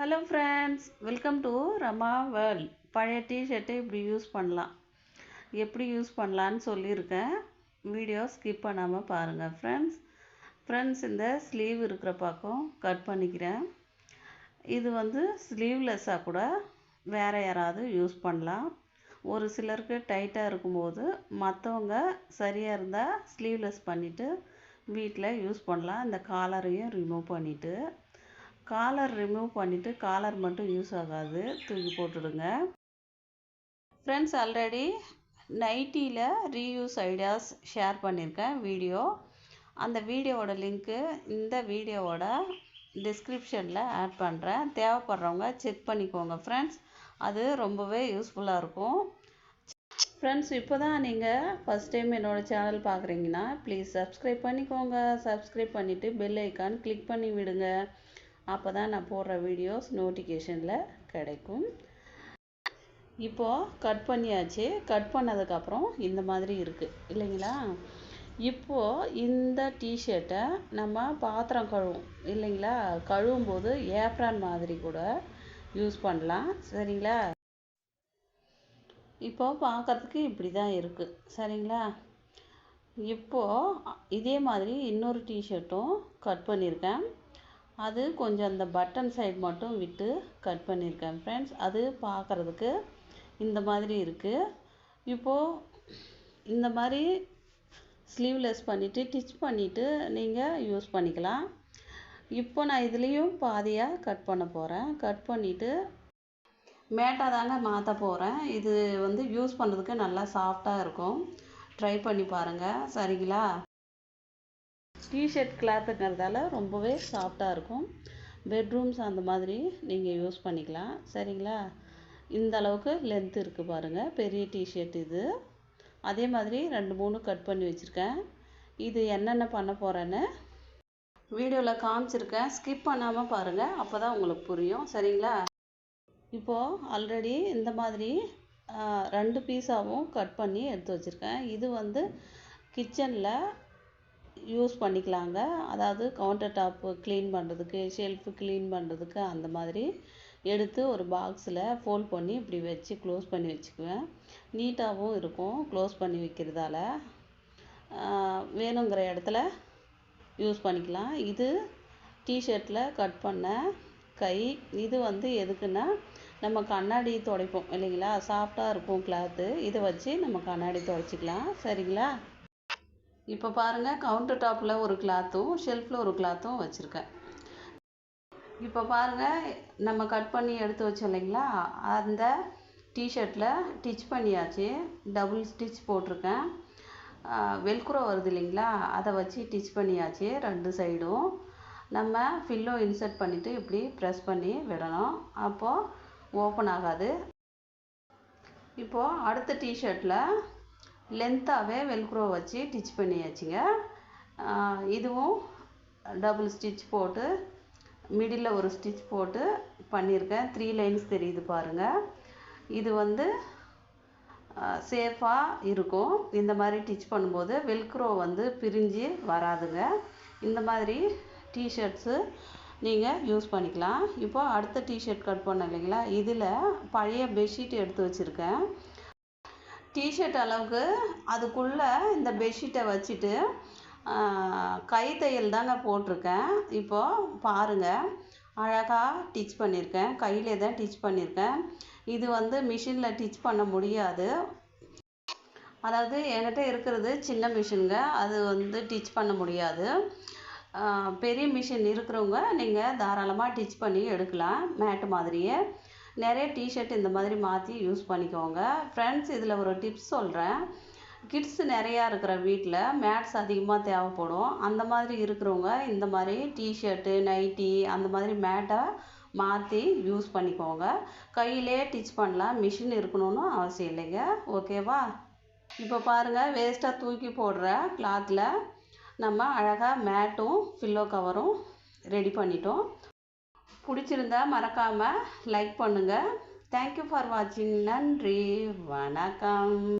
Hello friends, welcome to Rama world. பழைய டிஷர்ட்டை இப்படி use பண்ணலாம், எப்படி யூஸ் பண்ணலான்னு சொல்லியிருக்கேன். வீடியோ ஸ்கிப் பண்ணாமல் பாருங்கள் ஃப்ரெண்ட்ஸ். இந்த ஸ்லீவ் இருக்கிற பக்கம் கட் பண்ணிக்கிறேன். இது ஸ்லீவ்லெஸ்ஸாக கூட வேறு யாராவது யூஸ் பண்ணலாம். ஒரு சிலருக்கு டைட்டாக இருக்கும்போது மற்றவங்க சரியாக இருந்தால் ஸ்லீவ்லெஸ் பண்ணிவிட்டு வீட்டில் யூஸ் பண்ணலாம். இந்த காலரையும் ரிமூவ் பண்ணிவிட்டு காலர் மட்டும் யூஸ் ஆகாது, தூக்கி போட்டுடுங்க. ஃப்ரெண்ட்ஸ், ஆல்ரெடி நைட்டியில் ரீயூஸ் ஐடியாஸ் ஷேர் பண்ணியிருக்கேன் வீடியோ. அந்த வீடியோவோட லிங்க்கு இந்த வீடியோவோட டிஸ்கிரிப்ஷனில் ஆட் பண்ணுறேன். தேவைப்படுறவங்க செக் பண்ணிக்கோங்க ஃப்ரெண்ட்ஸ். அது ரொம்பவே யூஸ்ஃபுல்லாக இருக்கும். ஃப்ரெண்ட்ஸ், இப்போ தான் நீங்கள் ஃபஸ்ட் டைம் என்னோடய சேனல் பார்க்குறீங்கன்னா ப்ளீஸ் சப்ஸ்கிரைப் பண்ணிக்கோங்க. சப்ஸ்கிரைப் பண்ணிவிட்டு பெல் ஐக்கான் கிளிக் பண்ணி விடுங்க. அப்போ தான் நான் போடுற வீடியோஸ் நோட்டிஃபிகேஷனில் கிடைக்கும். இப்போது கட் பண்ணியாச்சு. கட் பண்ணதுக்கப்புறம் இந்த மாதிரி இருக்குது இல்லைங்களா? இப்போது இந்த டிஷர்ட்டை நம்ம பாத்திரம் கழுவும் இல்லைங்களா? கழுவும்போது ஏப்ரான் மாதிரி கூட யூஸ் பண்ணலாம், சரிங்களா? இப்போது பார்க்கறதுக்கு இப்படி தான் இருக்குது, சரிங்களா? இப்போது இதே மாதிரி இன்னொரு டிஷர்ட்டும் கட் பண்ணியிருக்கேன். அது கொஞ்சம் அந்த பட்டன் சைடு மட்டும் விட்டு கட் பண்ணியிருக்கேன் ஃப்ரெண்ட்ஸ். அது பார்க்குறதுக்கு இந்த மாதிரி இருக்குது. இப்போது இந்த மாதிரி ஸ்லீவ்லெஸ் பண்ணிவிட்டு டிச் பண்ணிவிட்டு நீங்கள் யூஸ் பண்ணிக்கலாம். இப்போ நான் இதுலேயும் பாதியாக கட் பண்ண போகிறேன். கட் பண்ணிவிட்டு மேட்டாக தாங்க மாற்ற போகிறேன். இது யூஸ் பண்ணுறதுக்கு நல்லா சாஃப்டாக இருக்கும். ட்ரை பண்ணி பாருங்கள், சரிங்களா? டிஷர்ட் கிளாத்துங்கிறதால ரொம்பவே சாஃப்டாக இருக்கும். பெட்ரூம்ஸ் அந்த மாதிரி நீங்கள் யூஸ் பண்ணிக்கலாம், சரிங்களா? இந்த அளவுக்கு லென்த் இருக்குது பாருங்கள், பெரிய டிஷர்ட் இது. அதே மாதிரி 2-3 கட் பண்ணி வச்சுருக்கேன். இது என்னென்ன பண்ண போகிறேன்னு வீடியோவில் காமிச்சிருக்கேன். ஸ்கிப் பண்ணாமல் பாருங்கள், அப்போ தான் உங்களுக்கு புரியும், சரிங்களா? இப்போது ஆல்ரெடி இந்த மாதிரி 2 பீஸாகவும் கட் பண்ணி எடுத்து வச்சுருக்கேன். இது கிச்சனில் யூஸ் பண்ணிக்கலாங்க. அதாவது கவுண்டர் டாப்பு க்ளீன் பண்ணுறதுக்கு, ஷெல்ஃபு க்ளீன் பண்ணுறதுக்கு அந்த மாதிரி எடுத்து ஒரு பாக்ஸில் ஃபோல்ட் பண்ணி இப்படி வச்சு க்ளோஸ் பண்ணி வச்சுக்குவேன். நீட்டாகவும் இருக்கும் க்ளோஸ் பண்ணி வைக்கிறதால. வேணுங்கிற இடத்துல யூஸ் பண்ணிக்கலாம். இது டிஷர்ட்டில் கட் பண்ண கை. இது எதுக்குன்னா நம்ம கண்ணாடி துடைப்போம் இல்லைங்களா? சாஃப்டாக இருக்கும் கிளாத்து. இதை வச்சு நம்ம கண்ணாடி துடைச்சிக்கலாம், சரிங்களா? இப்போ பாருங்கள், கவுண்டர் டாப்பில் ஒரு கிளாத்தும் ஷெல்ஃபில் ஒரு கிளாத்தும் வச்சுருக்கேன். இப்போ பாருங்கள், நம்ம கட் பண்ணி எடுத்து வச்சோம் இல்லைங்களா? அந்த டிஷர்ட்டில் டிச் பண்ணியாச்சு. டபுள் ஸ்டிச் போட்டிருக்கேன். வெல்க்ரோ வருது இல்லைங்களா? அதை வச்சு டிச் பண்ணியாச்சு 2 சைடும். நம்ம ஃபில்லோ இன்சர்ட் பண்ணிவிட்டு இப்படி ப்ரெஸ் பண்ணி விடணும். அப்போது ஓப்பன் ஆகாது. இப்போது அடுத்த டிஷர்ட்டில் லென்த்தாகவே வெல்க்ரோ வச்சு டிச் பண்ணியாச்சுங்க. இதுவும் டபுள் ஸ்டிச் போட்டு மிடில் ஒரு ஸ்டிச் போட்டு பண்ணியிருக்கேன். 3 லைன்ஸ் தெரியுது பாருங்கள். இது சேஃபாக இருக்கும். இந்த மாதிரி டிச் பண்ணும்போது வெல்க்ரோ பிரிஞ்சு வராதுங்க. இந்த மாதிரி டிஷர்ட்ஸு நீங்கள் யூஸ் பண்ணிக்கலாம். இப்போ அடுத்த டிஷர்ட் கட் பண்ண இல்லைங்களா? இதில் பழைய பெட்ஷீட் எடுத்து வச்சுருக்கேன். டிஷர்ட் அளவுக்கு அதுக்குள்ளே இந்த பெட்ஷீட்டை வச்சுட்டு கை தையல் தாங்க போட்டிருக்கேன். இப்போது பாருங்கள், அழகாக டிச் பண்ணியிருக்கேன். கையிலே தான் டிச் பண்ணியிருக்கேன். இது மிஷினில் டிச் பண்ண முடியாது. அதாவது என்கிட்ட இருக்கிறது சின்ன மிஷினுங்க, அது டிச் பண்ண முடியாது. பெரிய மிஷின் இருக்கிறவங்க நீங்கள் தாராளமாக டிச் பண்ணி எடுக்கலாம். மேட்டு மாதிரியே நிறைய டிஷர்ட் இந்த மாதிரி மாற்றி யூஸ் பண்ணிக்கோங்க ஃப்ரெண்ட்ஸ். இதில் ஒரு டிப்ஸ் சொல்கிறேன். கிட்ஸ் நிறையா இருக்கிற வீட்டில் மேட்ஸ் அதிகமாக தேவைப்படும். அந்த மாதிரி இருக்கிறவங்க இந்த மாதிரி டிஷர்ட்டு, நைட்டி அந்த மாதிரி மேட்டை மாற்றி யூஸ் பண்ணிக்கோங்க. கையிலே டிச் பண்ணலாம், மிஷின் இருக்கணும்னு அவசியம் இல்லைங்க, ஓகேவா? இப்போ பாருங்கள், வேஸ்ட்டாக தூக்கி போடுற கிளாத்தில் நம்ம அழகாக மேட்டும் ஃபில்லோ கவரும் ரெடி பண்ணிட்டோம். பிடிச்சிருந்தா மறக்காமல் லைக் பண்ணுங்கள். தேங்க்யூ ஃபார் வாட்சிங். நன்றி, வணக்கம்.